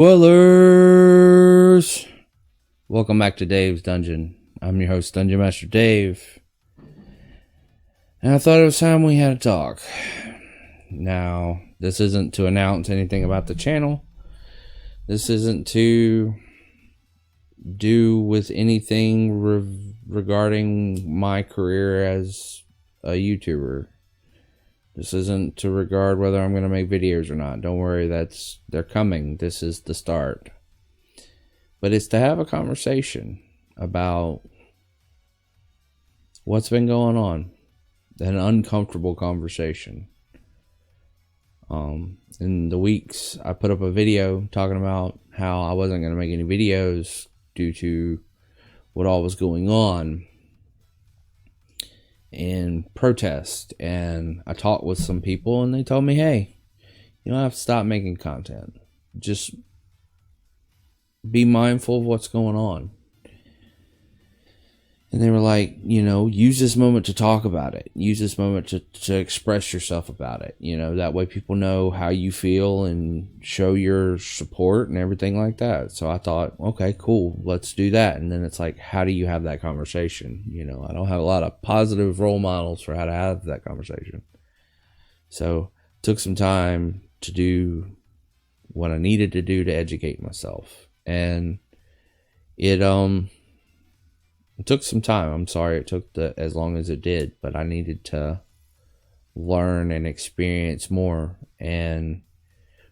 Spoilers! Welcome back to Dave's Dungeon. I'm your host, Dungeon Master Dave. And I thought it was time we had a talk. Now, this isn't to announce anything about the channel. This isn't to do with anything regarding my career as a YouTuber. This isn't to regard whether I'm going to make videos or not. Don't worry, they're coming. This is the start. But it's to have a conversation about what's been going on. An uncomfortable conversation. In the weeks, I put up a video talking about how I wasn't going to make any videos due to what all was going on and protest. And I talked with some people and they told me, hey, you don't have to stop making content. Just be mindful of what's going on. And they were like, use this moment to talk about it. Use this moment to express yourself about it. That way people know how you feel and show your support and everything like that. So I thought, okay, cool, let's do that. And then it's like, how do you have that conversation? I don't have a lot of positive role models for how to have that conversation. So took some time to do what I needed to do to educate myself. And it took some time. I'm sorry it took as long as it did, but I needed to learn and experience more. And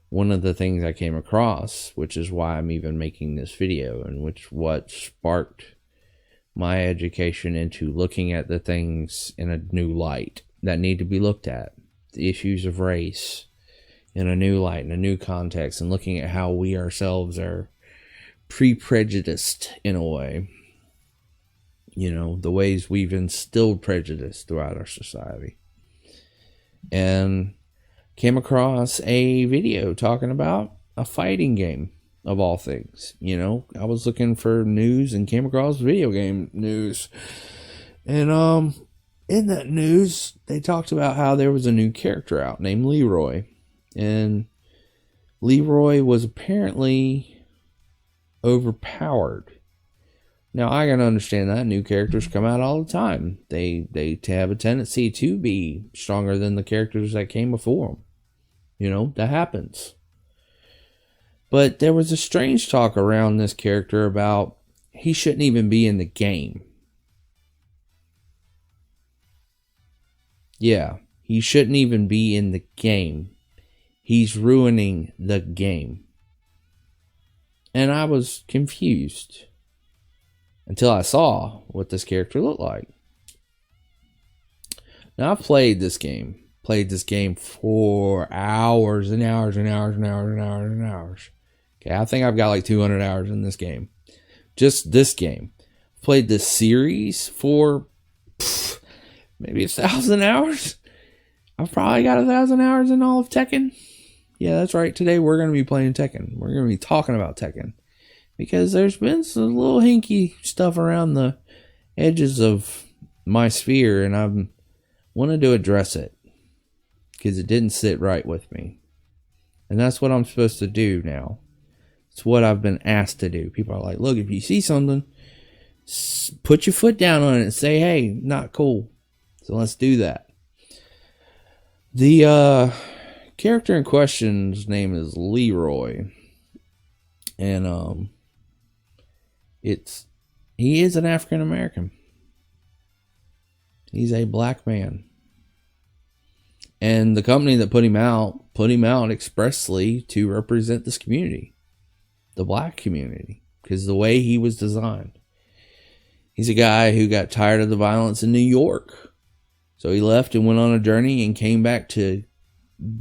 one of the things I came across, which is why I'm even making this video, and what sparked my education into looking at the things in a new light that need to be looked at, the issues of race in a new light, in a new context, and looking at how we ourselves are pre-prejudiced in a way. The ways we've instilled prejudice throughout our society. And came across a video talking about a fighting game, of all things. I was looking for news and came across video game news. And in that news, they talked about how there was a new character out named Leroy. And Leroy was apparently overpowered. Now, I can understand that. New characters come out all the time. They have a tendency to be stronger than the characters that came before them. That happens. But there was a strange talk around this character about he shouldn't even be in the game. Yeah, he shouldn't even be in the game. He's ruining the game. And I was confused. Until I saw what this character looked like. Now, I've played this game. Played this game for hours and hours and hours and hours and hours and hours. Okay, I think I've got like 200 hours in this game. Just this game. Played this series for maybe 1,000 hours. I've probably got 1,000 hours in all of Tekken. Yeah, that's right. Today we're going to be playing Tekken. We're going to be talking about Tekken. Because there's been some little hinky stuff around the edges of my sphere, and I wanted to address it. Because it didn't sit right with me. And that's what I'm supposed to do now. It's what I've been asked to do. People are like, look, if you see something, put your foot down on it and say, hey, not cool. So let's do that. The character in question's name is Leroy. And he is an African American. He's a black man. And the company that put him out expressly to represent this community. The black community. Because the way he was designed. He's a guy who got tired of the violence in New York. So he left and went on a journey and came back to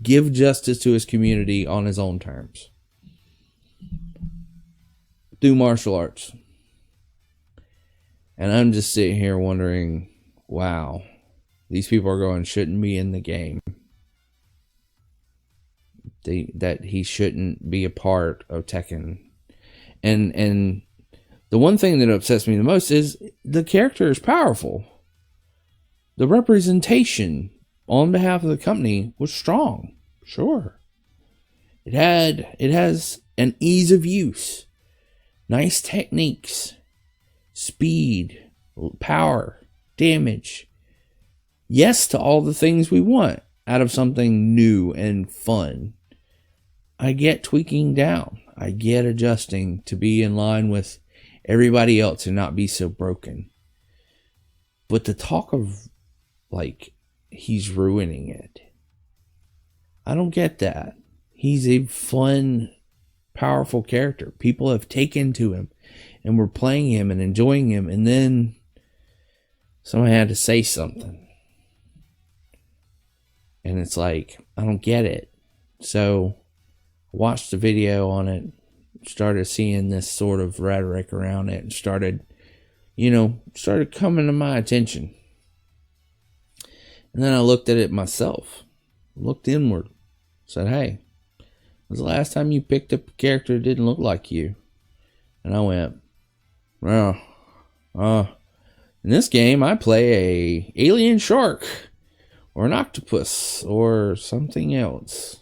give justice to his community on his own terms. Through martial arts. And I'm just sitting here wondering, wow, these people are going, shouldn't be in the game. That he shouldn't be a part of Tekken. And the one thing that upsets me the most is the character is powerful. The representation on behalf of the company was strong. Sure. It has and ease of use, nice techniques, speed, power, damage. Yes to all the things we want out of something new and fun. I get tweaking down. I get adjusting to be in line with everybody else and not be so broken. But the talk of, like, he's ruining it, I don't get that. He's a fun, powerful character. People have taken to him and were playing him and enjoying him, and then someone had to say something. And it's like, I don't get it. So I watched the video on it, started seeing this sort of rhetoric around it, and started coming to my attention. And then I looked at it myself, looked inward, said, hey, when's the last time you picked up a character that didn't look like you? And I went, well, in this game I play a alien shark or an octopus or something else.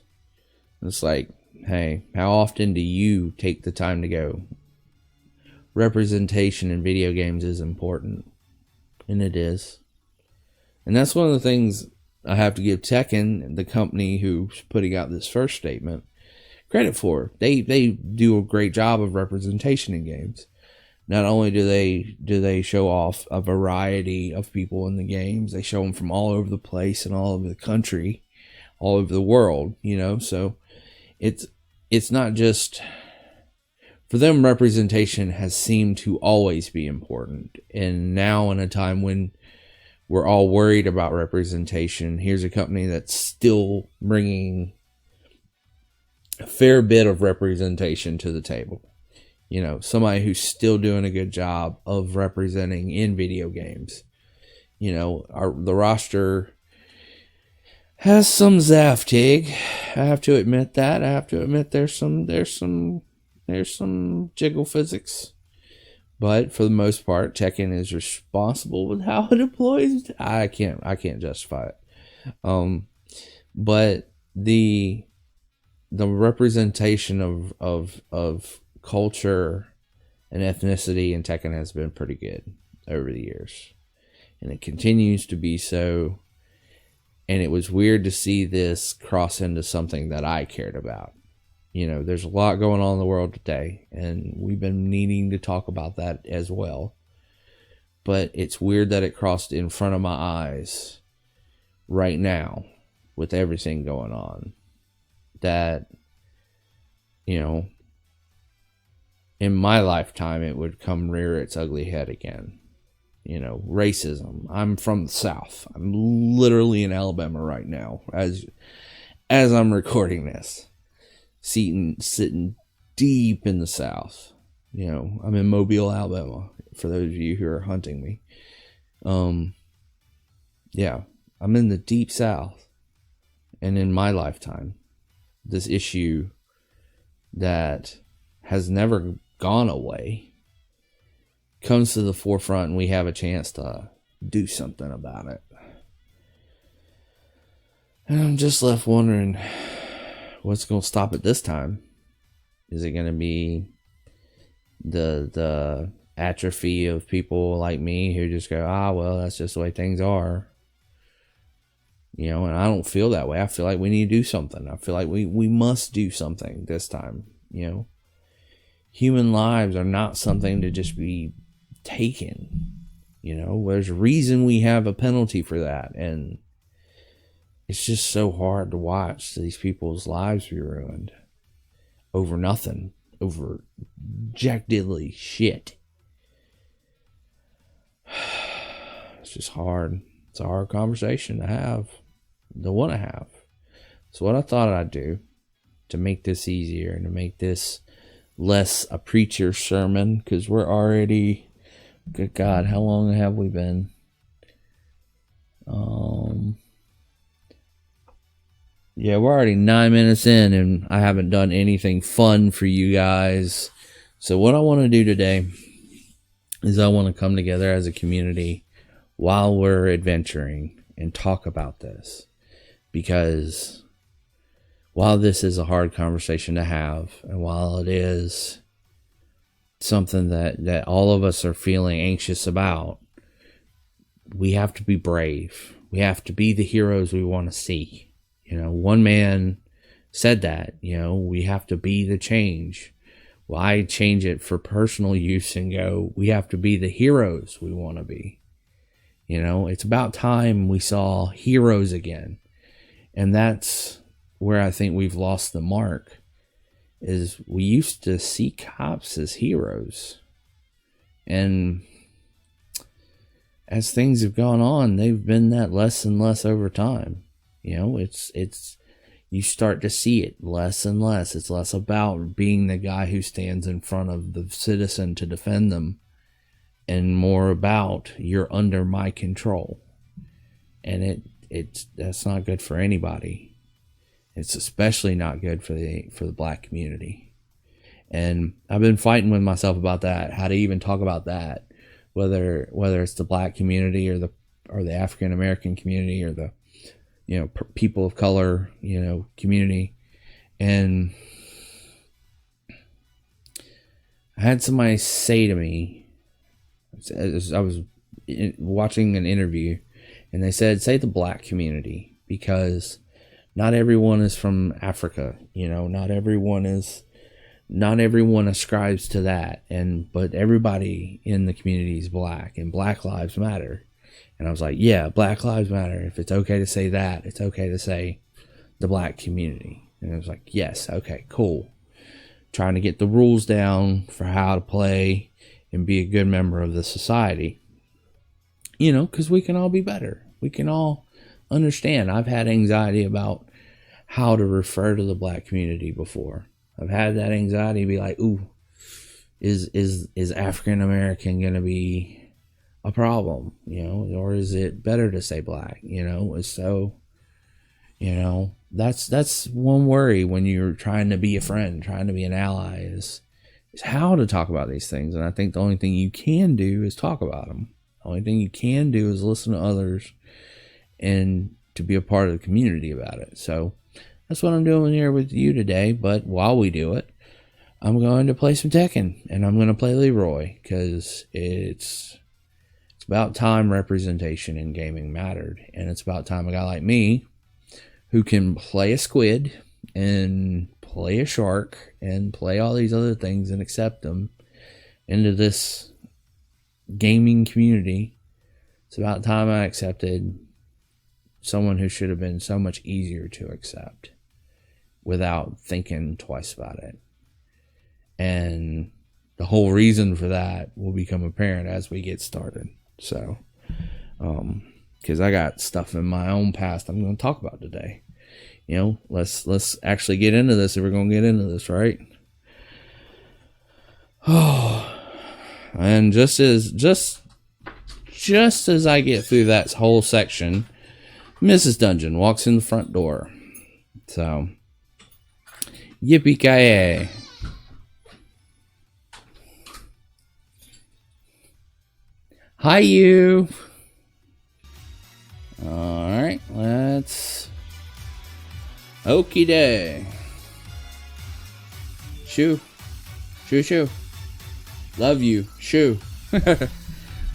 It's like, hey, how often do you take the time to go, representation in video games is important? And it is. And that's one of the things I have to give Tekken, the company who's putting out this first statement, credit for. They do a great job of representation in games. Not only do they show off a variety of people in the games, they show them from all over the place and all over the country, all over the world, so it's not just for them. Representation has seemed to always be important, and now in a time when we're all worried about representation, here's a company that's still bringing a fair bit of representation to the table. Somebody who's still doing a good job of representing in video games. The roster has some Zaftig. I have to admit that. I have to admit there's some jiggle physics. But for the most part, Tekken is responsible with how it deploys. I can't justify it. But the representation of culture and ethnicity in Tekken has been pretty good over the years, and it continues to be so. And it was weird to see this cross into something that I cared about. There's a lot going on in the world today, and we've been needing to talk about that as well. But it's weird that it crossed in front of my eyes right now with everything going on. That, in my lifetime, it would come rear its ugly head again. Racism. I'm from the South. I'm literally in Alabama right now as I'm recording this. Sitting deep in the South. I'm in Mobile, Alabama, for those of you who are hunting me. Yeah, I'm in the deep South. And in my lifetime, this issue that has never gone away comes to the forefront, and we have a chance to do something about it. And I'm just left wondering, what's going to stop it this time? Is it going to be the atrophy of people like me who just go, well, that's just the way things are? And I don't feel that way. I feel like we need to do something. I feel like we must do something this time. Human lives are not something to just be taken. There's a reason we have a penalty for that, and it's just so hard to watch these people's lives be ruined over nothing, over jack diddly shit. It's just hard. It's a hard conversation to want to have. So what I thought I'd do to make this easier and to make this less a preacher sermon, because we're already, good God, how long have we been? Yeah, we're already 9 minutes in, and I haven't done anything fun for you guys. So what I want to do today is I want to come together as a community while we're adventuring and talk about this, because while this is a hard conversation to have, and while it is something that all of us are feeling anxious about, we have to be brave. We have to be the heroes we want to see. You know, one man said that, you know, we have to be the change. Well, I change it for personal use and go, we have to be the heroes we want to be. You know, it's about time we saw heroes again. And that's where I think we've lost the mark, is we used to see cops as heroes. And as things have gone on, they've been that less and less over time. You know, it's you start to see it less and less. It's less about being the guy who stands in front of the citizen to defend them, and more about, you're under my control. And that's not good for anybody. It's especially not good for the black community. And I've been fighting with myself about that, how to even talk about that, whether it's the black community or the African American community or the, you know, people of color, you know, community. And I had somebody say to me, I was watching an interview, and they said, say the black community, because not everyone is from Africa, you know, not everyone ascribes to that, but everybody in the community is black, and Black Lives Matter. And I was like, yeah, Black Lives Matter. If it's okay to say that, it's okay to say the black community. And I was like, yes, okay, cool. Trying to get the rules down for how to play and be a good member of the society. You know, because we can all be better. We can all understand. I've had anxiety about how to refer to the black community before. I've had that anxiety be like, ooh, is African American going to be a problem, you know, or is it better to say black, you know? So, you know, that's one worry when you're trying to be a friend, trying to be an ally, is how to talk about these things. And I think the only thing you can do is talk about them. The only thing you can do is listen to others and to be a part of the community about it. So that's what I'm doing here with you today. But while we do it, I'm going to play some Tekken, and I'm going to play Leroy, because it's about time representation in gaming mattered. And it's about time a guy like me, who can play a squid and play a shark and play all these other things and accept them into this gaming community, it's about time I accepted someone who should have been so much easier to accept without thinking twice about it. And the whole reason for that will become apparent as we get started. So, because I got stuff in my own past I'm going to talk about today. You know, let's actually get into this if we're going to get into this, right? Oh, and just as I get through that whole section, Mrs. Dungeon walks in the front door. So, yippee-ki-yay. Hi, you. Alright, let's... Okie day. Shoo. Shoo, shoo. Love you. Shoo.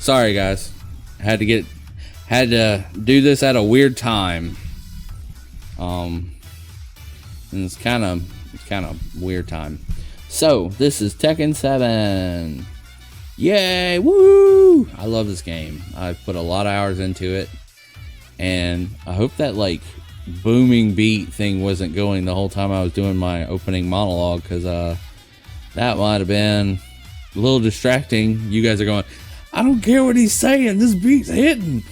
Sorry, guys. Had to do this at a weird time. And it's kind of weird time. So, this is Tekken 7. Yay! Woo! I love this game. I've put a lot of hours into it, and I hope that like booming beat thing wasn't going the whole time I was doing my opening monologue, because that might have been a little distracting. You guys are going, I don't care what he's saying, this beat's hitting.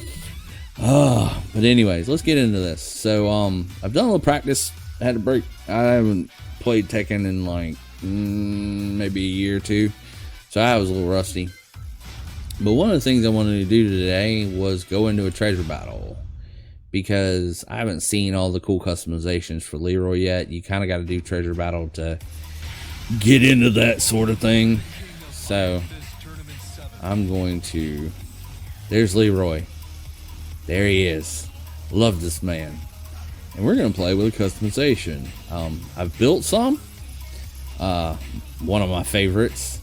But anyways, let's get into this. So I've done a little practice. I had a break. I haven't played Tekken in like maybe a year or two, so I was a little rusty. But one of the things I wanted to do today was go into a treasure battle, because I haven't seen all the cool customizations for Leroy yet. You kind of got to do treasure battle to get into that sort of thing. So I'm going to... There's Leroy. There he is. Love this man. and we're gonna play with a customization. I've built some. One of my favorites,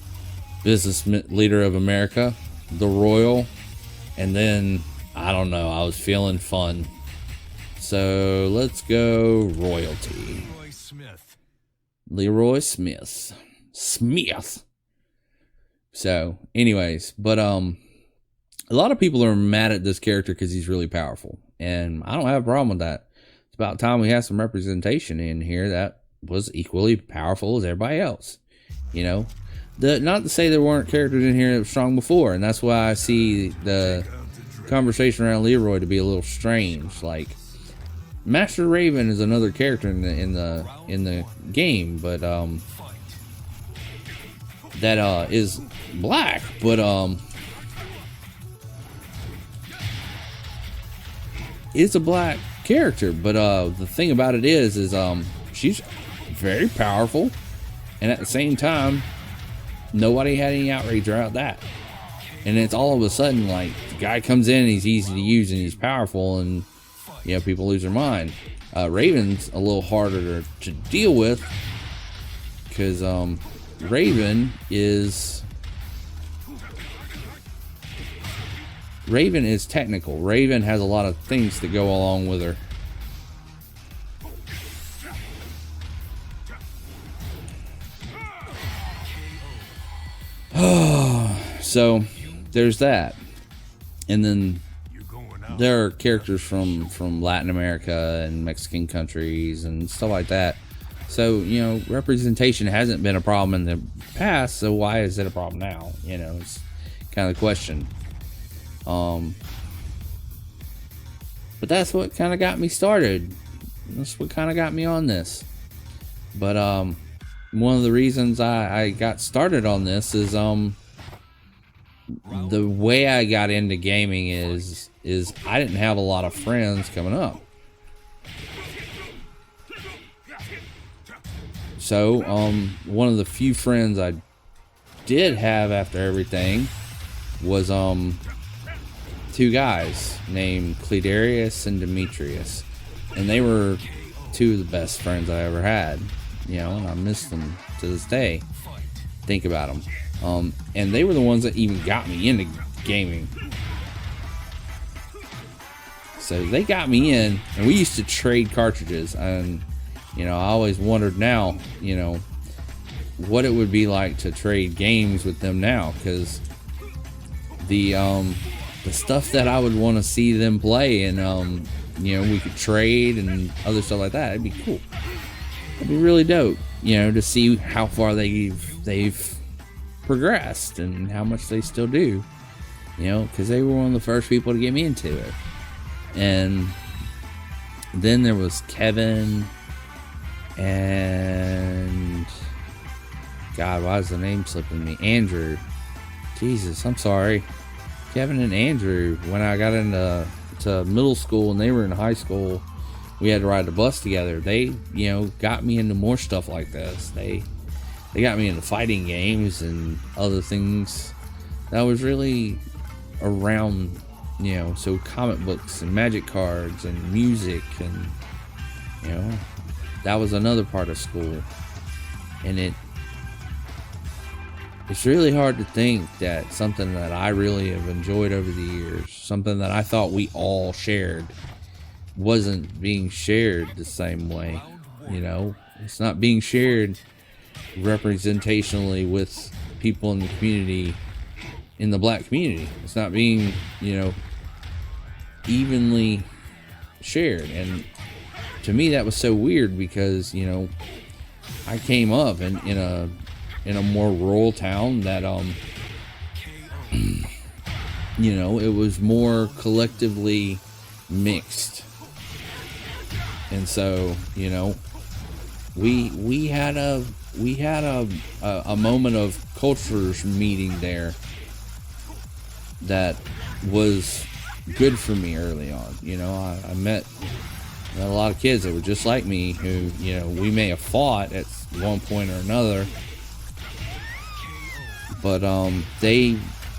Business Leader of America, the Royal, and then I don't know, I was feeling fun, so let's go Royalty. Leroy Smith. So, anyways, but a lot of people are mad at this character because he's really powerful, and I don't have a problem with that. It's about time we have some representation in here that was equally powerful as everybody else. You know, not to say there weren't characters in here that were strong before, and that's why I see the conversation around Leroy to be a little strange. Like, Master Raven is another character in the game, but that is black, but it's a black character. But the thing about it is she's very powerful, and at the same time, nobody had any outrage about that. And it's all of a sudden like the guy comes in, he's easy to use and he's powerful, and you know, people lose their mind. Raven's a little harder to deal with because Raven is technical. Raven has a lot of things that go along with her. So there's that, and then there are characters from Latin America and Mexican countries and stuff like that. So, you know, representation hasn't been a problem in the past, so why is it a problem now? You know, it's kind of the question. But that's what kind of got me started. That's what kind of got me on this. But one of the reasons I got started on this is the way I got into gaming is I didn't have a lot of friends coming up. So one of the few friends I did have after everything was two guys named Cledarius and Demetrius, and they were two of the best friends I ever had. You know, and I miss them to this day. Think about them. And they were the ones that even got me into gaming. So they got me in, and we used to trade cartridges. And, you know, I always wondered now, you know, what it would be like to trade games with them now. Because the stuff that I would want to see them play, and, you know, we could trade and other stuff like that. It'd be cool. It'd be really dope, you know, to see how far they've progressed and how much they still do, you know, because they were one of the first people to get me into it. And then there was Kevin and God, why is the name slipping me? Andrew. Jesus, I'm sorry. Kevin and Andrew, when I got into middle school and they were in high school, we had to ride the bus together. They, you know, got me into more stuff like this. They got me into fighting games and other things that was really around, you know, so comic books and magic cards and music, and, you know, that was another part of school. And it's really hard to think that something that I really have enjoyed over the years, something that I thought we all shared, wasn't being shared the same way. You know, it's not being shared representationally with people in the community, in the black community. It's not being, you know, evenly shared. And to me that was so weird because, you know, I came up in a more rural town that you know, it was more collectively mixed. And so, you know, we had a moment of cultures meeting there that was good for me early on. You know, I met a lot of kids that were just like me who, you know, we may have fought at one point or another, but they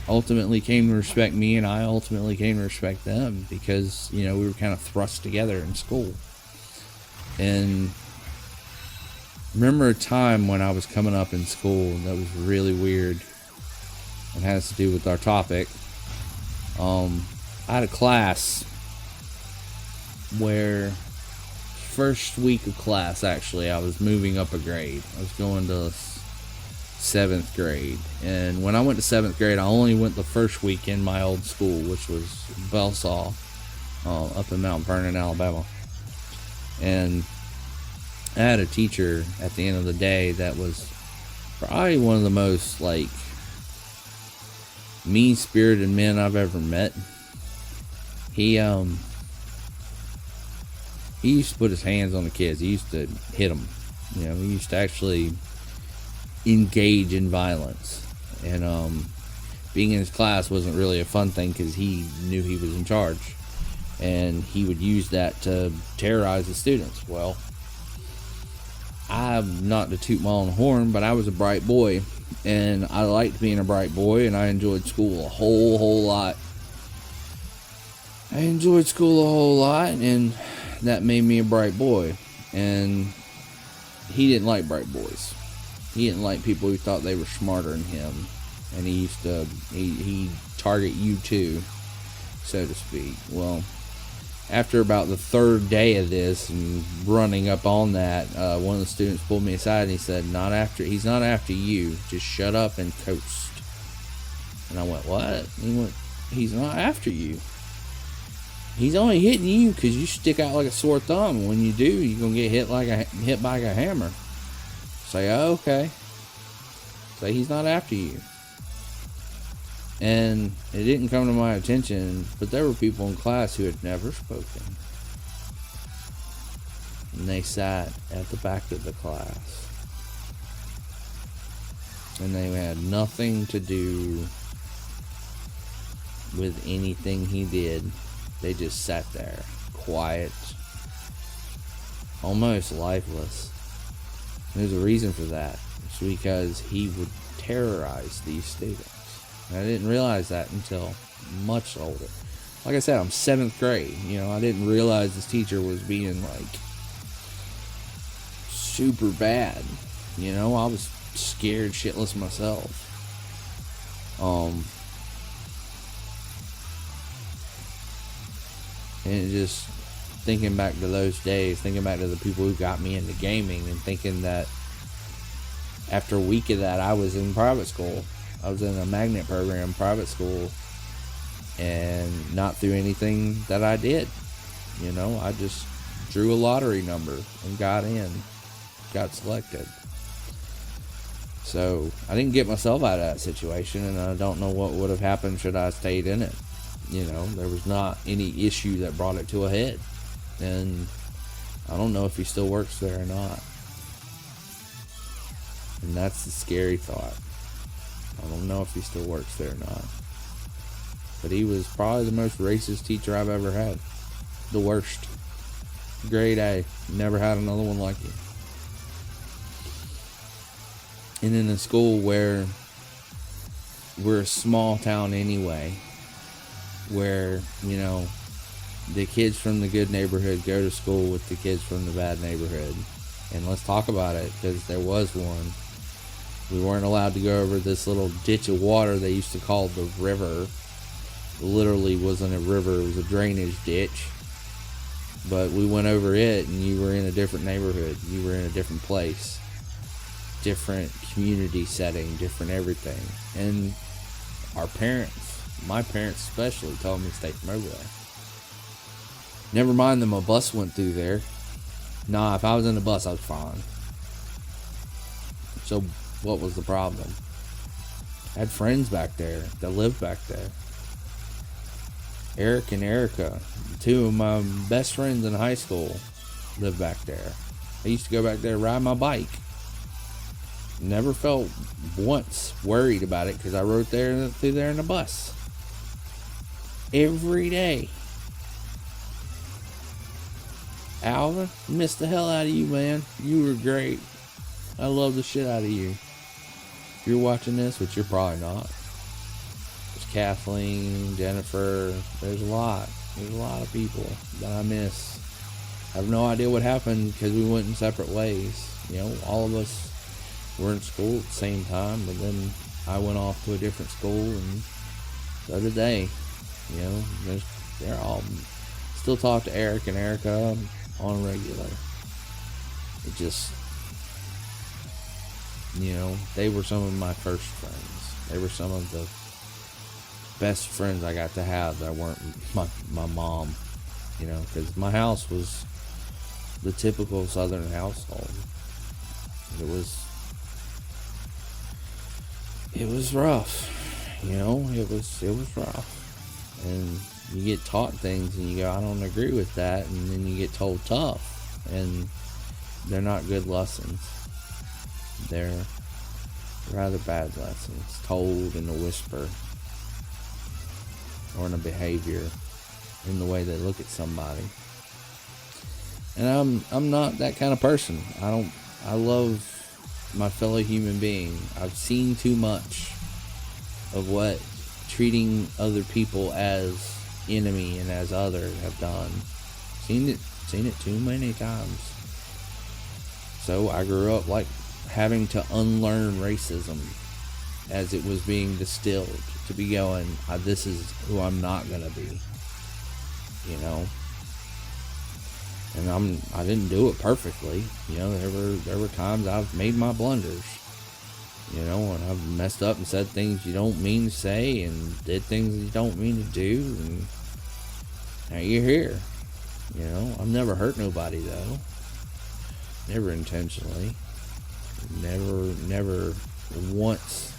ultimately came to respect me, and I ultimately came to respect them because, you know, we were kind of thrust together in school. And remember a time when I was coming up in school that was really weird and has to do with our topic. I had a class where first week of class, actually, I was moving up a grade. I was going to 7th grade. And when I went to 7th grade, I only went the first week in my old school, which was Belsaw, up in Mount Vernon, Alabama. And I had a teacher at the end of the day that was probably one of the most, like, mean-spirited men I've ever met. He used to put his hands on the kids. He used to hit them. You know, he used to actually engage in violence. And being in his class wasn't really a fun thing because he knew he was in charge. And he would use that to terrorize the students. Well, I'm not to toot my own horn, but I was a bright boy. And I liked being a bright boy, and I enjoyed school a whole lot. And that made me a bright boy. And he didn't like bright boys. He didn't like people who thought they were smarter than him. And he used to, he'd target you too, so to speak. Well, after about the third day of this and running up on that, one of the students pulled me aside and he said, he's not after you. Just shut up and coast. And I went, what? He went, he's not after you. He's only hitting you because you stick out like a sore thumb. When you do, you're going to get hit by a hammer. Say, oh, okay. Say he's not after you. And it didn't come to my attention, but there were people in class who had never spoken. And they sat at the back of the class. And they had nothing to do with anything he did. They just sat there, quiet, almost lifeless. There's a reason for that. It's because he would terrorize these students. And I didn't realize that until much older. Like I said, I'm 7th grade. You know, I didn't realize this teacher was being, like, super bad. You know, I was scared shitless myself. And just thinking back to those days, thinking back to the people who got me into gaming, and thinking that after a week of that, I was in private school. I was in a magnet program, private school, and not through anything that I did. You know, I just drew a lottery number and got selected. So I didn't get myself out of that situation, and I don't know what would have happened should I have stayed in it. You know, there was not any issue that brought it to a head. And I don't know if he still works there or not. And that's the scary thought. I don't know if he still works there or not. But he was probably the most racist teacher I've ever had. The worst. Grade A. Never had another one like him. And in a school where we're a small town anyway, where, you know, the kids from the good neighborhood go to school with the kids from the bad neighborhood. And let's talk about it, because there was one. We weren't allowed to go over this little ditch of water they used to call the river. It literally wasn't a river, it was a drainage ditch. But we went over it, and you were in a different neighborhood. You were in a different place. Different community setting, different everything. And our parents, my parents especially, told me to stay from over there. Never mind that my bus went through there. Nah, if I was in the bus, I was fine. So what was the problem? I had friends back there that lived back there. Eric and Erica, two of my best friends in high school, lived back there. I used to go back there and ride my bike. Never felt once worried about it because I rode through there in a bus. Every day. Alvin, missed the hell out of you, man. You were great. I love the shit out of you. If you're watching this, which you're probably not. There's Kathleen, Jennifer. There's a lot. There's a lot of people that I miss. have no idea what happened because we went in separate ways. You know, all of us were in school at the same time, but then I went off to a different school, and so did they. You know, they're all still talk to Eric and Erica on a regular. It just, you know, they were some of my first friends. They were some of the best friends I got to have that weren't my mom. You know, because my house was the typical Southern household. It was rough. You know, it was rough. And you get taught things and you go, I don't agree with that, and then you get told tough, and they're not good lessons. They're rather bad lessons, told in a whisper or in a behavior, in the way they look at somebody. And I'm not that kind of person. I love my fellow human being. I've seen too much of what treating other people as enemy and as other have done. Seen it too many times. So I grew up like having to unlearn racism as it was being distilled, to be going, this is who I'm not gonna be. You know, and I didn't do it perfectly. You know, there were times I've made my blunders. You know, and I've messed up and said things you don't mean to say, and did things you don't mean to do, and now you're here. You know, I've never hurt nobody though. Never intentionally. Never once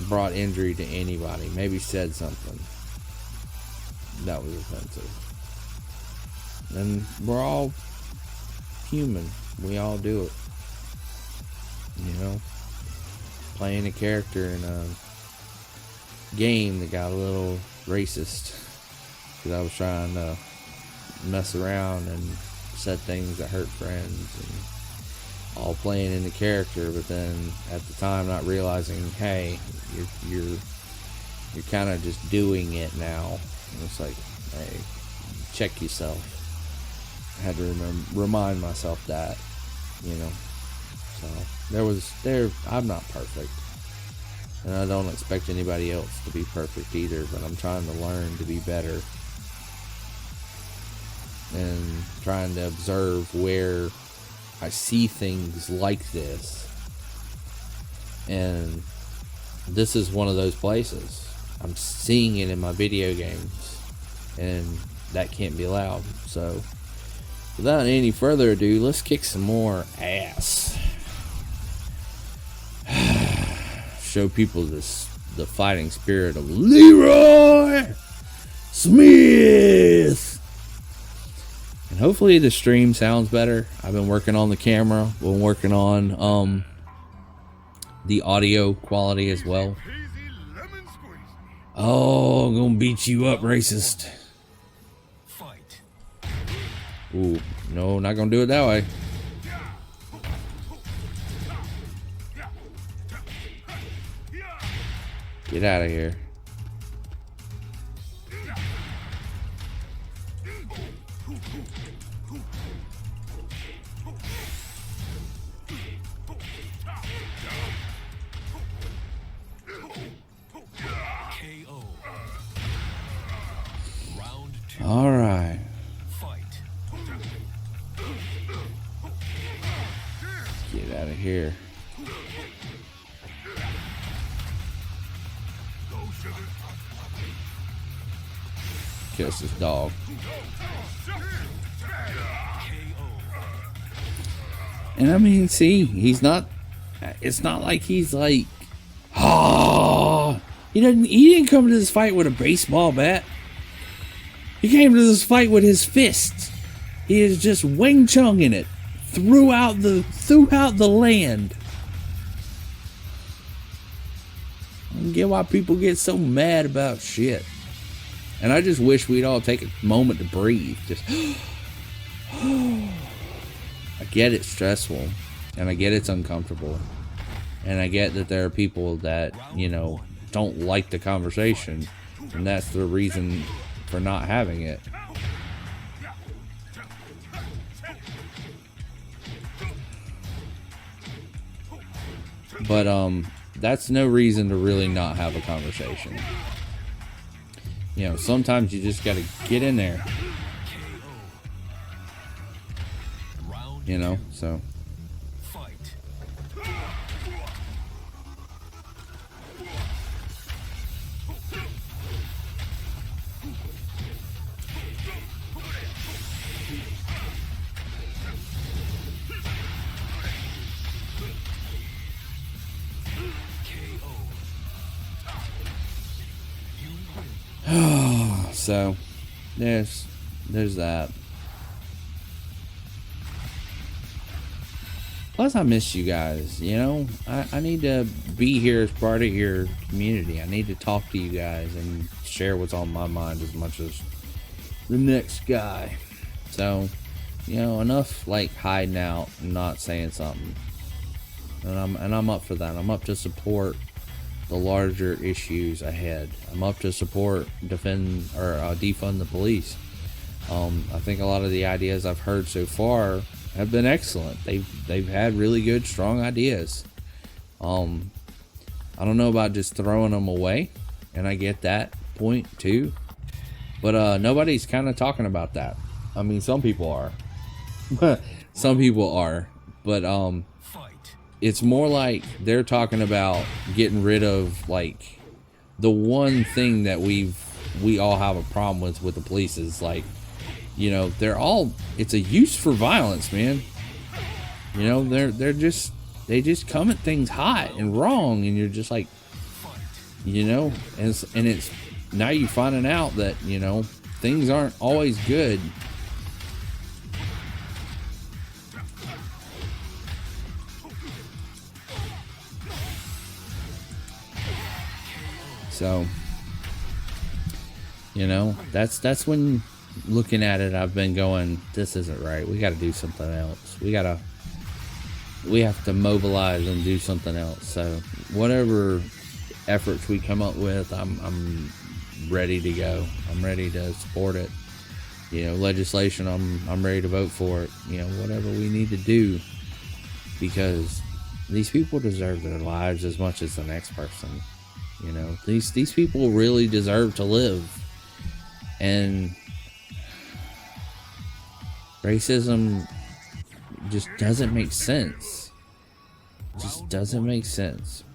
brought injury to anybody. Maybe said something that was offensive. And we're all human. We all do it. You know, playing a character in a game that got a little racist because I was trying to mess around and said things that hurt friends, and all playing in the character, but then at the time not realizing, hey, you're kind of just doing it now. And it's like, hey, check yourself. I had to remind myself that, you know. So I'm not perfect, and I don't expect anybody else to be perfect either, but I'm trying to learn to be better and trying to observe where I see things like this, and this is one of those places. I'm seeing it in my video games, and that can't be allowed. So without any further ado, let's kick some more ass. Show people the fighting spirit of Leroy Smith. And hopefully the stream sounds better. I've been working on the camera. Been working on the audio quality as well. Oh, I'm gonna beat you up, racist. Ooh, no, not gonna do it that way. Get out of here. All right. Get out of here. Kiss this dog. And I mean, see, he's not. It's not like he's like, oh, he didn't come to this fight with a baseball bat. He came to this fight with his fists. He is just Wing Chunging it throughout the land. I don't get why people get so mad about shit. And I just wish we'd all take a moment to breathe. Just, I get it's stressful, and I get it's uncomfortable, and I get that there are people that, you know, don't like the conversation, and that's the reason for not having it. But that's no reason to really not have a conversation. You know, sometimes you just got to get in there. You know, so. So there's that. Plus I miss you guys, you know. I need to be here as part of your community. I need to talk to you guys and share what's on my mind as much as the next guy. So, you know, enough like hiding out and not saying something. And I'm up for that. I'm up to support the larger issues ahead. I'm up to support, defend, or defund the police. I think a lot of the ideas I've heard so far have been excellent. They've had really good, strong ideas. I don't know about just throwing them away, and I get that point too. But nobody's kind of talking about that. I mean, some people are. Some people are, but it's more like they're talking about getting rid of like the one thing that we all have a problem with the police is like, you know, it's a use for violence, man. You know, they just come at things hot and wrong, and you're just like, you know, and it's now you're finding out that, you know, things aren't always good. So, you know, that's when looking at it, I've been going, this isn't right. We got to do something else. We have to mobilize and do something else. So whatever efforts we come up with, I'm ready to go. I'm ready to support it. You know, legislation, I'm ready to vote for it. You know, whatever we need to do, because these people deserve their lives as much as the next person. You know, these people really deserve to live. And racism just doesn't make sense. Just doesn't make sense.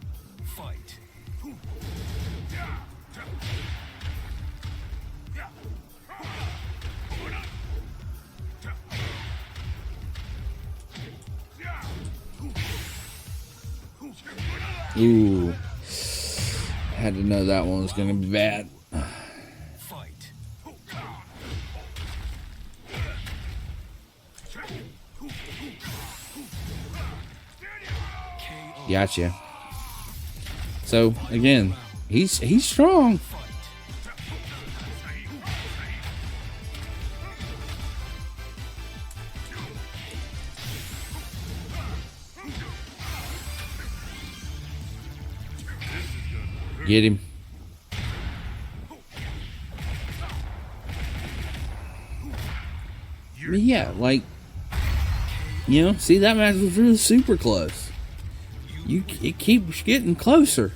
Ooh. Had to know that one was gonna be bad. Gotcha. So again, he's strong. Get him. But yeah, like, you know, see, that match was really super close. It keeps getting closer.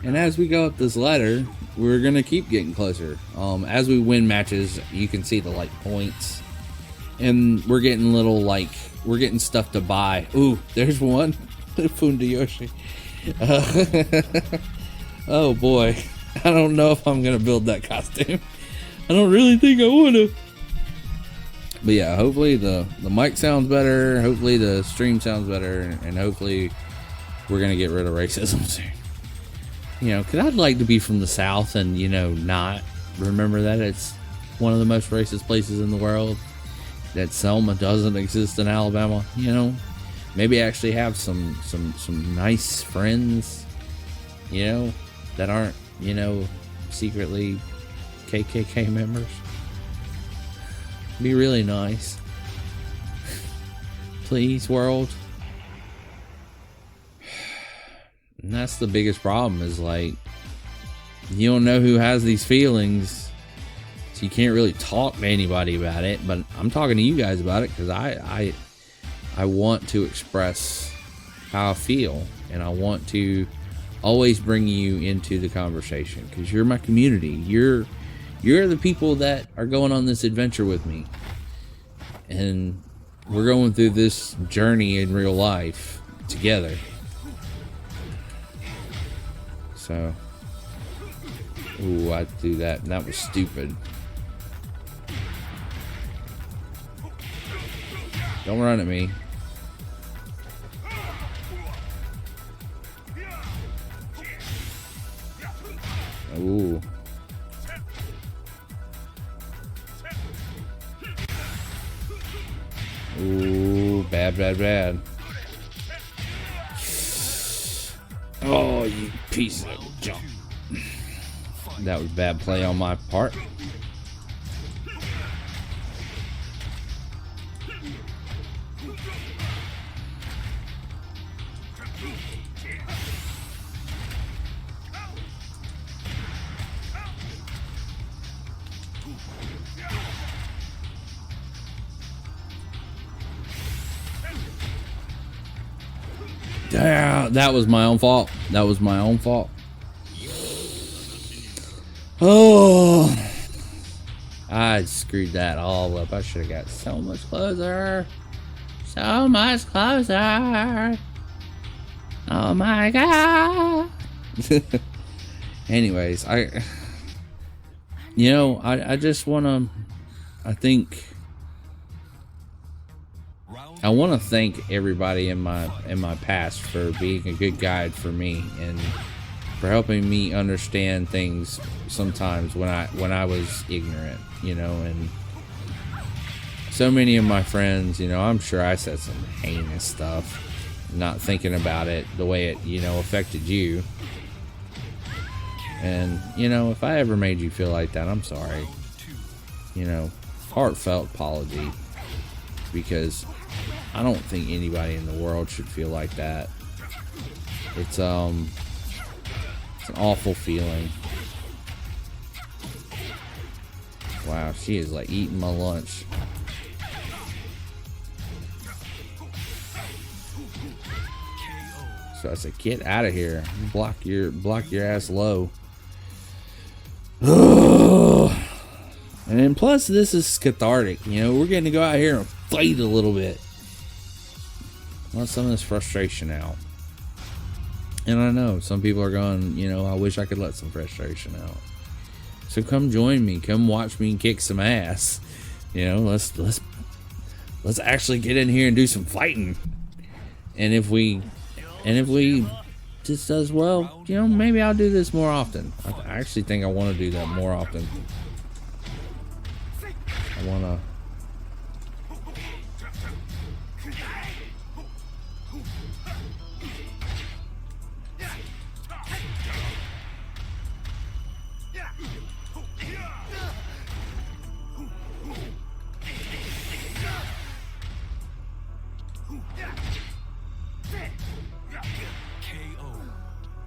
And as we go up this ladder, we're gonna keep getting closer. As we win matches, you can see the like points, and we're getting we're getting stuff to buy. Ooh, there's one. Fundayoshi. Oh boy, I don't know if I'm gonna build that costume. I don't really think I wanna. But yeah, hopefully the mic sounds better. Hopefully the stream sounds better, and hopefully we're gonna get rid of racism soon. You know, because I'd like to be from the South and, you know, not remember that it's one of the most racist places in the world. That Selma doesn't exist in Alabama. You know, maybe actually have some nice friends, you know, that aren't, you know, secretly KKK members. Be really nice. Please, world. And that's the biggest problem, is like, you don't know who has these feelings, so you can't really talk to anybody about it. But I'm talking to you guys about it because I want to express how I feel, and I want to always bring you into the conversation because you're my community. You're the people that are going on this adventure with me, and we're going through this journey in real life together. So, ooh, I do that, and that was stupid. Don't run at me. Ooh. Ooh, bad, bad, bad. Oh, you piece of junk. That was bad play on my part. Yeah, that was my own fault. That was my own fault. Oh, I screwed that all up. I should have got so much closer. So much closer. Oh my god. Anyways, I just want to, I want to thank everybody in my past for being a good guide for me and for helping me understand things sometimes when I was ignorant, and so many of my friends, I'm sure I said some heinous stuff, not thinking about it the way it, affected you. And, if I ever made you feel like that, I'm sorry. Heartfelt apology, because I don't think anybody in the world should feel like that. It's an awful feeling. Wow, she is like eating my lunch. So I said, get out of here. Block your ass low. And then plus this is cathartic. We're getting to go out here and fight a little bit. Let some of this frustration out. And I know some people are going, I wish I could let some frustration out. So come join me. Come watch me kick some ass. Let's actually get in here and do some fighting. And if we just does well, maybe I'll do this more often. I actually think I want to do that more often. I want to.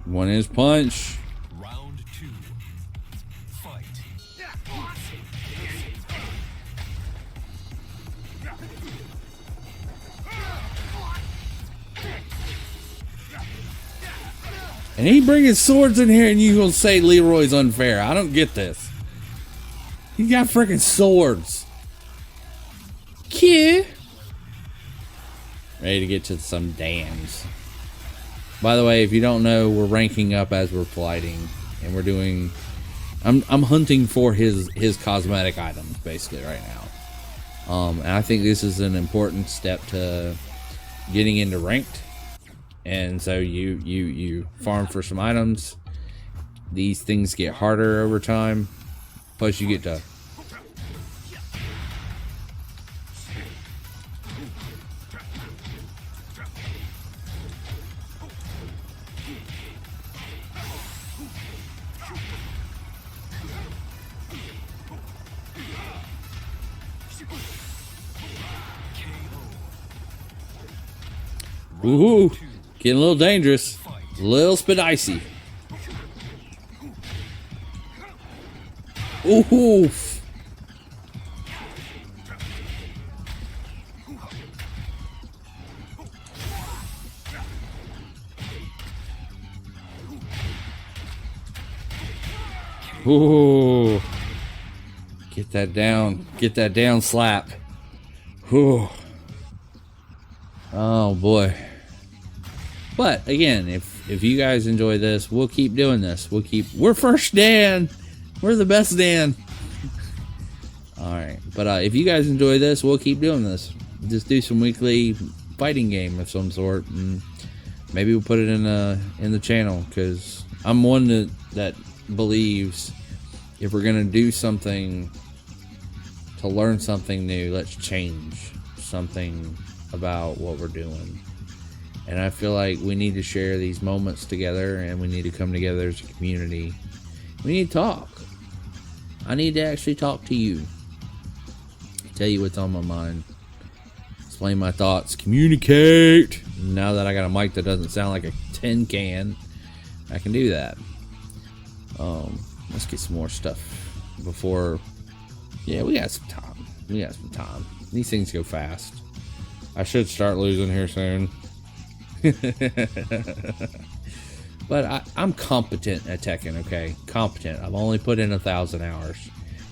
One is punch. Round 2. Fight. And he bringing swords in here and you gonna say Leroy's unfair. I don't get this. He got freaking swords. Cute. Ready to get to some dams. By the way, if you don't know, we're ranking up as we're fighting, and we're doing. I'm hunting for his cosmetic items basically right now, and I think this is an important step to getting into ranked. And so you farm for some items. These things get harder over time. Plus, you get to. Woohoo! Getting a little dangerous. A little spicy. Ooh! Ooh. Get that down. Get that down slap. Ooh. Oh boy. But again, if you guys enjoy this, we'll keep doing this. We're first Dan. We're the best Dan. Alright. But if you guys enjoy this, we'll keep doing this. Just do some weekly fighting game of some sort, and maybe we'll put it in the channel, because I'm one that believes if we're gonna do something to learn something new, let's change something about what we're doing. And I feel like we need to share these moments together, and we need to come together as a community. We need to talk. I need to actually talk to you, tell you what's on my mind, explain my thoughts, communicate. Now that I got a mic that doesn't sound like a tin can, I can do that. Let's get some more stuff before. Yeah, we got some time. These things go fast. I should start losing here soon. But I'm competent at Tekken, okay? Competent. I've only put in 1,000 hours.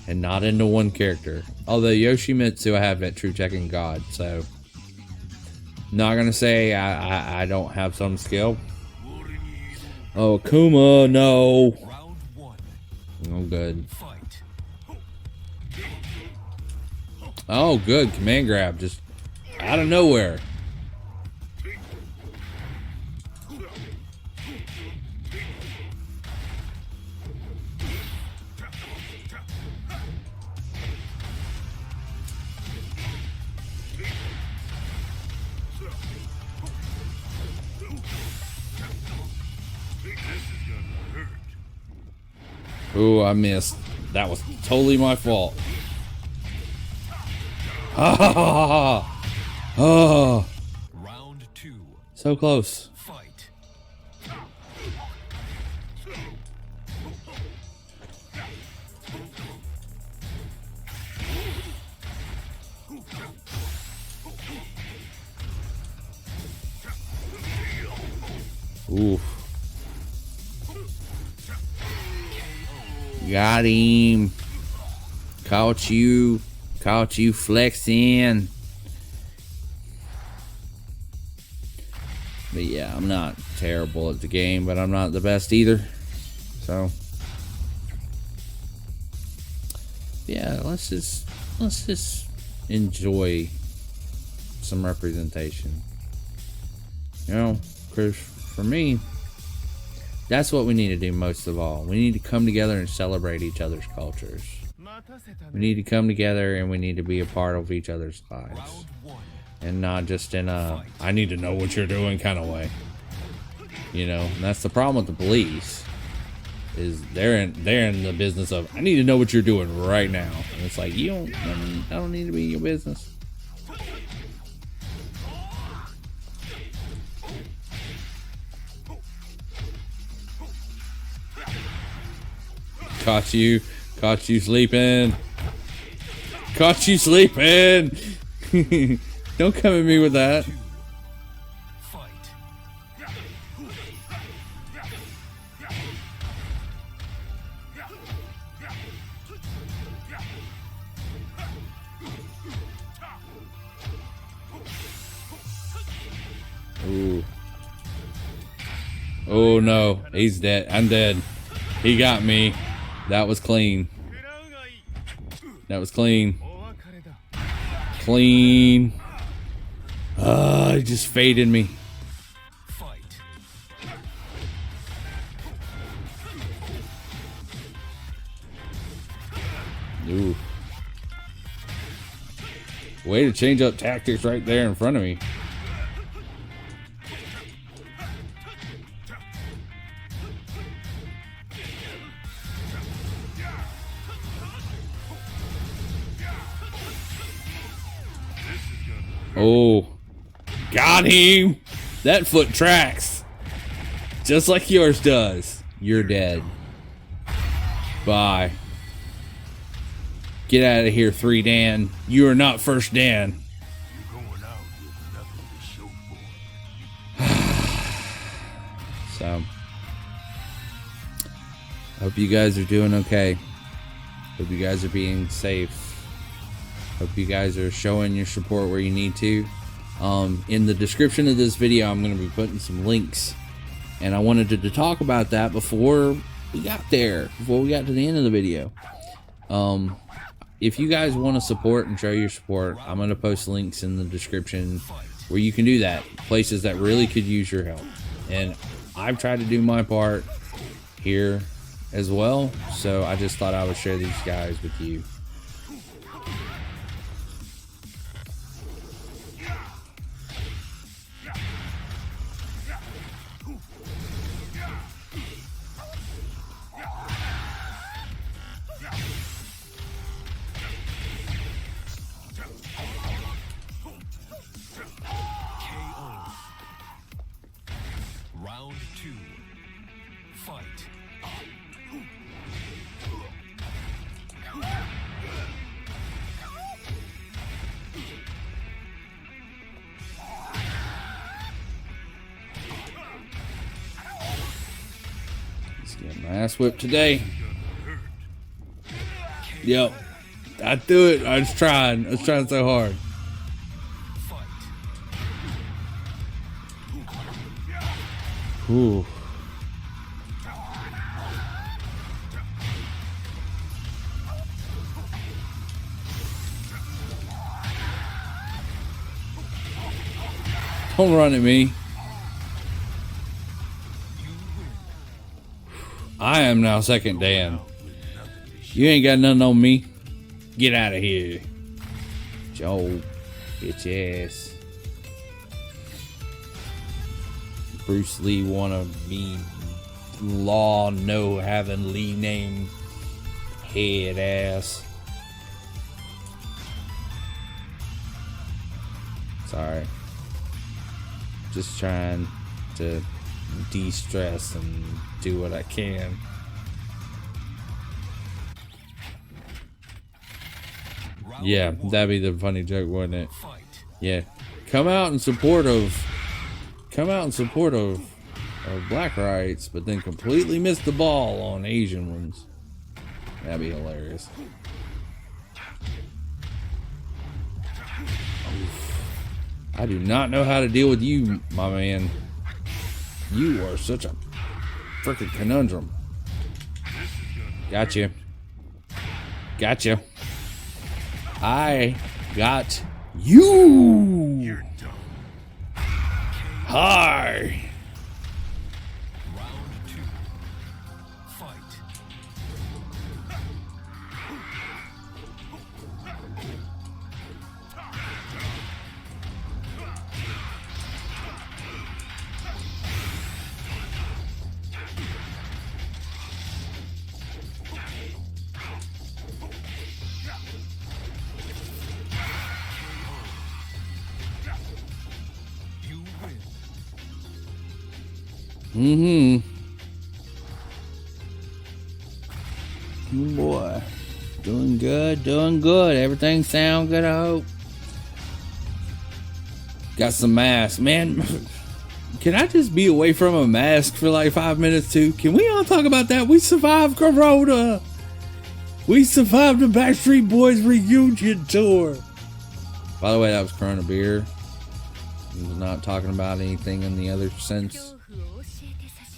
And not into one character. Although Yoshimitsu I have at True Tekken God, so not gonna say I don't have some skill. Oh, Kuma, no. Round one. Oh, good. Fight. Oh, good. Command grab, just out of nowhere. Ooh, I missed. That was totally my fault. Oh, Round two. so close. Fight. Oof. Got him. Caught you flexing. But yeah, I'm not terrible at the game, but I'm not the best either. So yeah, let's just enjoy some representation. You know, because for me, that's what we need to do most of all. We need to come together and celebrate each other's cultures. We need to come together and we need to be a part of each other's lives. Round one. And not just in a, I need to know what you're doing kind of way. You know, and that's the problem with the police. Is they're in the business of, I need to know what you're doing right now. And it's like, I don't need to be in your business. Caught you sleeping. Caught you sleeping. Don't come at me with that. Fight. Ooh. Oh no, he's dead. I'm dead. He got me. That was clean. That was clean. Clean. He just faded me. Fight. Ooh. Way to change up tactics right there in front of me. Oh, got him. That foot tracks. Just like yours does. You're dead. Bye. Get out of here, 3 Dan. You are not first Dan. So, Hope you guys are doing okay. Hope you guys are being safe. Hope you guys are showing your support where you need to. In the description of this video, I'm going to be putting some links. And I wanted to talk about that before we got there. Before we got to the end of the video. If you guys want to support and show your support, I'm going to post links in the description where you can do that. Places that really could use your help. And I've tried to do my part here as well, so I just thought I would share these guys with you. Round 2. Fight. He's getting my ass whipped today. Yep. I do it. I was trying. I was trying so hard. Fight. Ooh. Don't run at me. I am now second Dan. You ain't got nothing on me. Get out of here. Joe, bitch ass. Bruce Lee wanna be law no having Lee name head ass. Sorry. Just trying to de-stress and do what I can. Yeah, that'd be the funny joke, wouldn't it? Fight. Yeah. Come out in support of black rights, but then completely miss the ball on Asian ones. That'd be hilarious. I do not know how to deal with you, my man. You are such a freaking conundrum. Gotcha. Gotcha. I got you. You're done. Hi. Round 2. Fight. You win. Boy. Doing good, doing good. Everything sound good, I hope. Got some masks. Man, can I just be away from a mask for like 5 minutes too? Can we all talk about that? We survived Corona. We survived the Backstreet Boys reunion tour. By the way, that was Corona beer. I was not talking about anything in the other sense.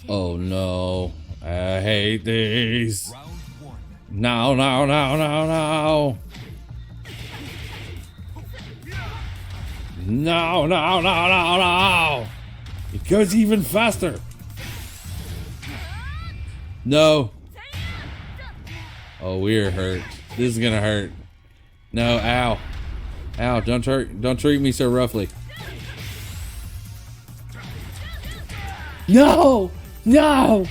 Oh no. I hate these. Round 1. No, no, no, no, no. No, no, no, no, no. It goes even faster. No. Oh, we're hurt. This is gonna hurt. No, ow. Ow, don't treat me so roughly. No! No!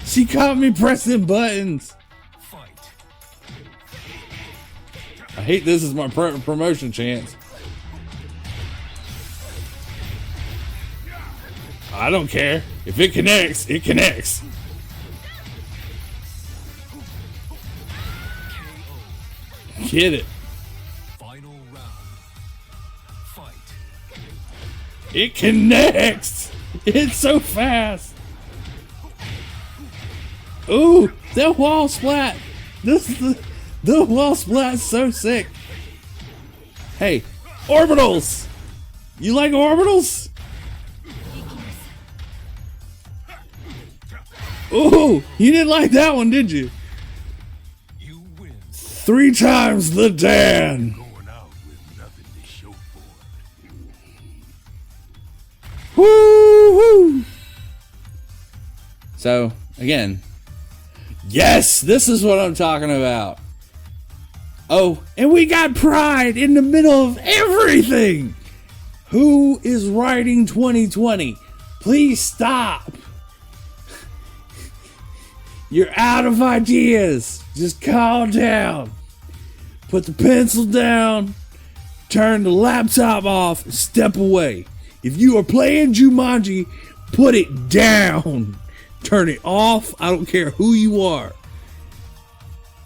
She caught me pressing buttons. Fight. I hate this is my promotion chance. I don't care. If it connects, it connects. Get it. Final round. Fight. It connects. It's so fast. Ooh, That wall splat. The wall splat's so sick. Hey, orbitals. You like orbitals? Ooh, you didn't like that one, did you? You win. 3 times the Dan. Going out with nothing to show for it. Woo-hoo. So, again, yes, this is what I'm talking about. Oh, and we got Pride in the middle of everything. Who is writing 2020? Please stop. You're out of ideas. Just calm down. Put the pencil down. Turn the laptop off and step away. If you are playing Jumanji, put it down. Turn it off. I don't care who you are.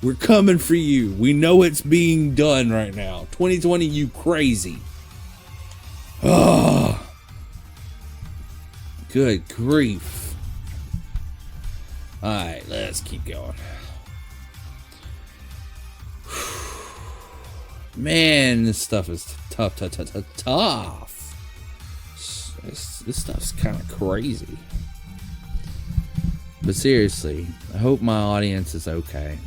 We're coming for you. We know it's being done right now. 2020, you crazy. Oh. Good grief. Alright, let's keep going. Man, this stuff is tough. This stuff's kind of crazy. But seriously, I hope my audience is okay.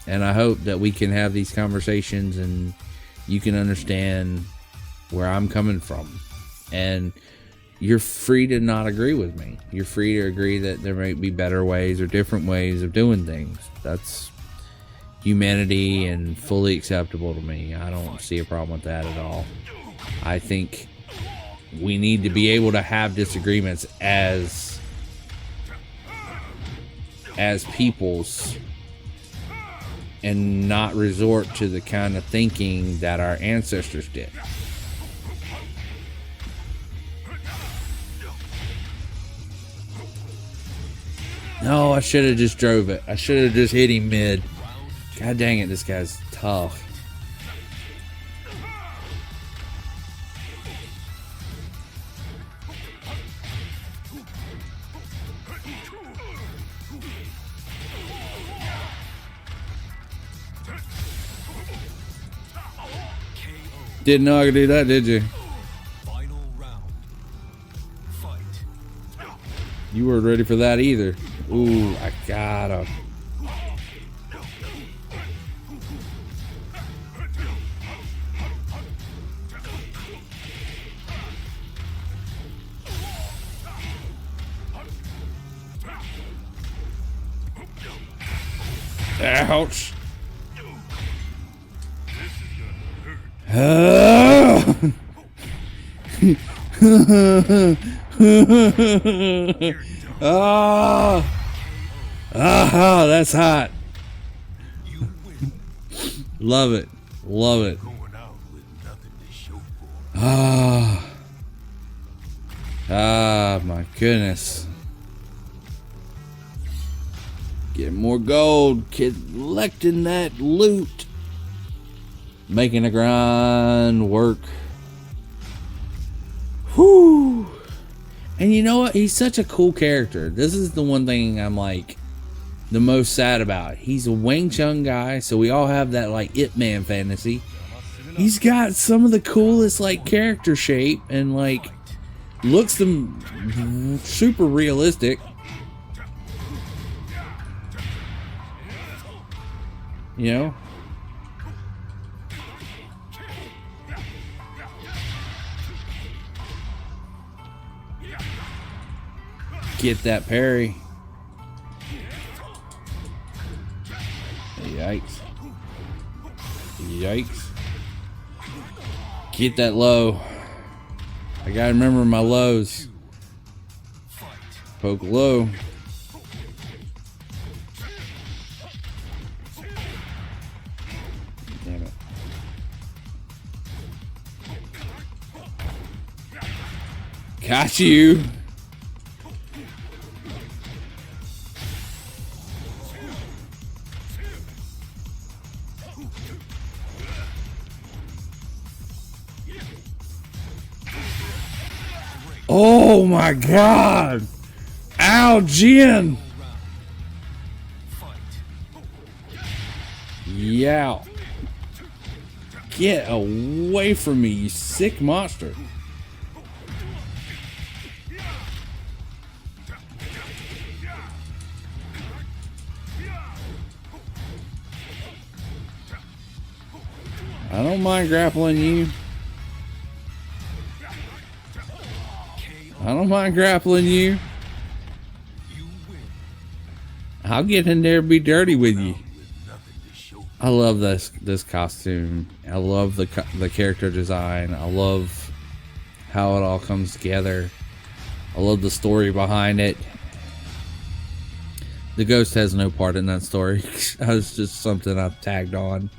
And I hope that we can have these conversations and you can understand where I'm coming from. And you're free to not agree with me. You're free to agree that there might be better ways or different ways of doing things. That's humanity and fully acceptable to me. I don't see a problem with that at all. I think we need to be able to have disagreements as peoples and not resort to the kind of thinking that our ancestors did. No, I should have just drove it. I should have just hit him mid. God dang it, this guy's tough. Didn't know I could do that, did you? Final round. Fight. You weren't ready for that either. Ooh, I got him. Ouch. Oh, that's hot. Love it. Love it. Going out with nothing to show for it. My goodness. Getting more gold, collecting that loot. Making the grind work. Whew. And you know what? He's such a cool character. This is the one thing I'm like the most sad about. He's a Wing Chun guy, so we all have that like Ip Man fantasy. He's got some of the coolest like character shape and like looks them super realistic. You know? Get that parry. Yikes. Yikes. Get that low. I gotta remember my lows. Poke low. Damn it. Got you. Oh my God! Ow, Jin! Yeah. Get away from me, you sick monster. I don't mind grappling you. I don't mind grappling you. I'll get in there and be dirty with you. I love this costume. I love the character design. I love how it all comes together. I love the story behind it. The ghost has no part in that story. That was just something I've tagged on.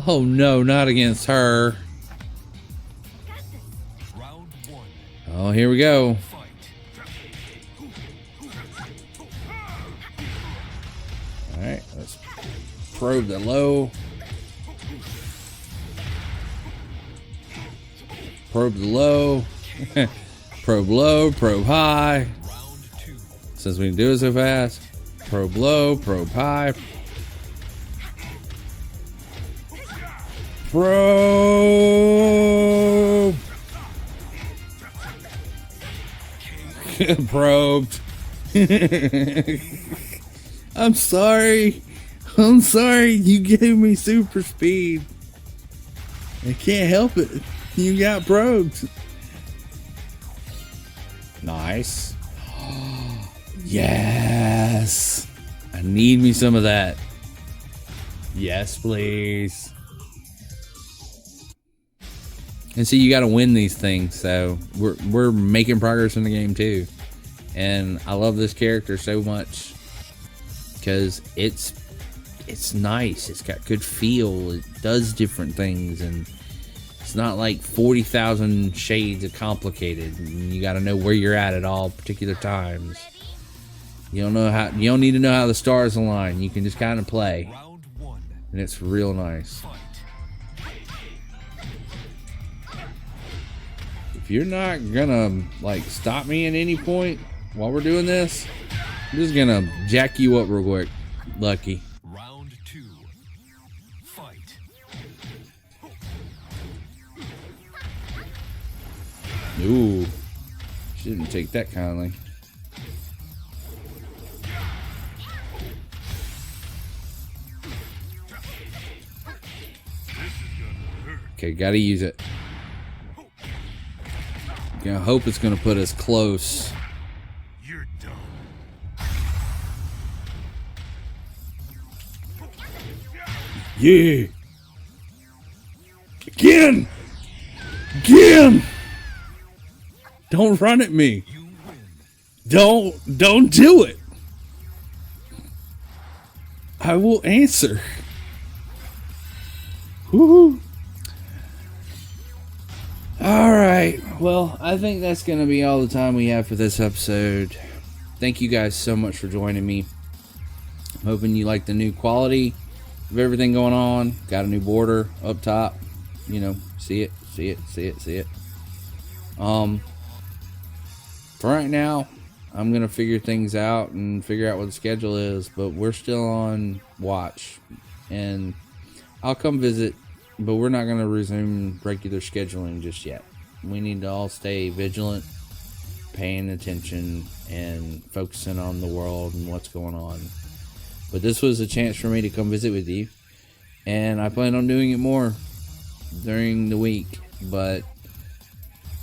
Oh no, not against her. Oh, here we go. Alright, let's probe the low. Probe the low. Probe low, probe high. Since we can do it so fast. Probe low, probe high. Probe. Probed. I'm sorry. I'm sorry. You gave me super speed. I can't help it. You got probed. Nice. Yes. I need me some of that. Yes, please. And see, you got to win these things, so we're making progress in the game too. And I love this character so much because it's nice. It's got good feel. It does different things, and it's not like 40,000 shades of complicated. You got to know where you're at all particular times. You don't need to know how the stars align. You can just kind of play, and it's real nice. If you're not gonna like stop me at any point while we're doing this, I'm just gonna jack you up real quick. Lucky. Round 2. Fight. Ooh. She didn't take that kindly. Okay, gotta use it. I hope it's gonna put us close. You're done. Yeah. Again. Again. Don't run at me. Don't do it. I will answer. Woohoo. Alright, well, I think that's going to be all the time we have for this episode. Thank you guys so much for joining me. I'm hoping you like the new quality of everything going on. Got a new border up top. You know, see it. For right now, I'm going to figure things out and figure out what the schedule is, but we're still on watch. And I'll come visit, but we're not going to resume regular scheduling just yet. We need to all stay vigilant, paying attention, and focusing on the world and what's going on. But this was a chance for me to come visit with you, and I plan on doing it more during the week. But,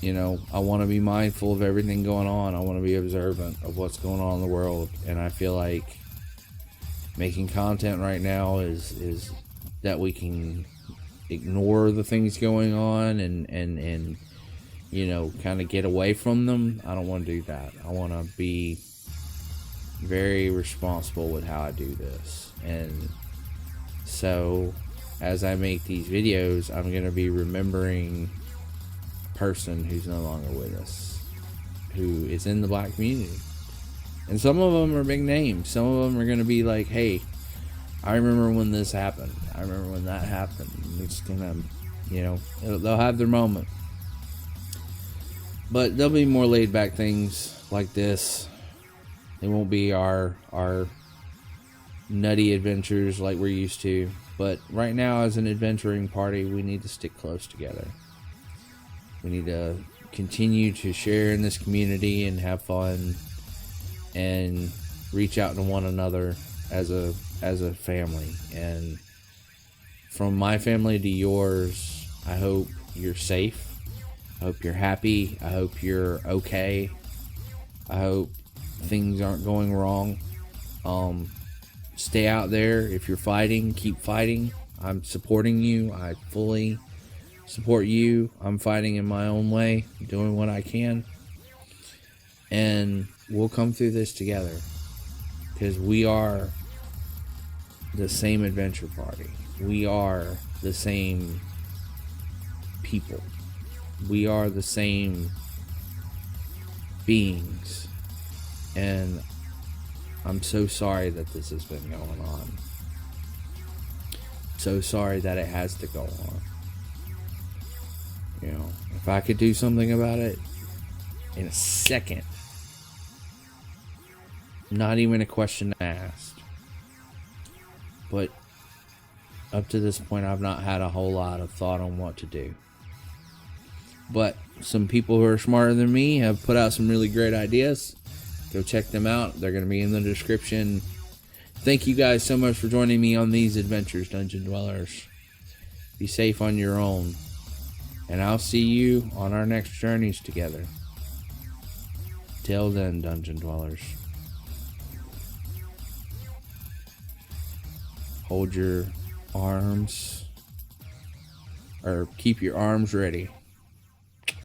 you know, I want to be mindful of everything going on. I want to be observant of what's going on in the world, and I feel like making content right now is that we can ignore the things going on and you know, kind of get away from them. I don't want to do that. I want to be very responsible with how I do this. And so as I make these videos, I'm going to be remembering a person who's no longer with us, who is in the black community. And some of them are big names. Some of them are going to be like, hey, I remember when this happened. I remember when that happened. It's gonna, you know, they'll have their moment. But there'll be more laid back things like this It won't be our nutty adventures like we're used to. But right now, as an adventuring party, we need to stick close together. We need to continue to share in this community and have fun and reach out to one another as a family. And from my family to yours, I hope you're safe. I hope you're happy. I hope you're okay. I hope things aren't going wrong. Stay out there. If you're fighting, keep fighting. I'm supporting you. I fully support you. I'm fighting in my own way, doing what I can. And we'll come through this together. Because we are the same adventure party. We are the same people. We are the same beings. And I'm so sorry that this has been going on. So sorry that it has to go on. You know, if I could do something about it in a second, not even a question asked. But up to this point, I've not had a whole lot of thought on what to do. But some people who are smarter than me have put out some really great ideas. Go check them out. They're going to be in the description. Thank you guys so much for joining me on these adventures, Dungeon Dwellers. Be safe on your own. And I'll see you on our next journeys together. Till then, Dungeon Dwellers. Hold your arms, or keep your arms ready.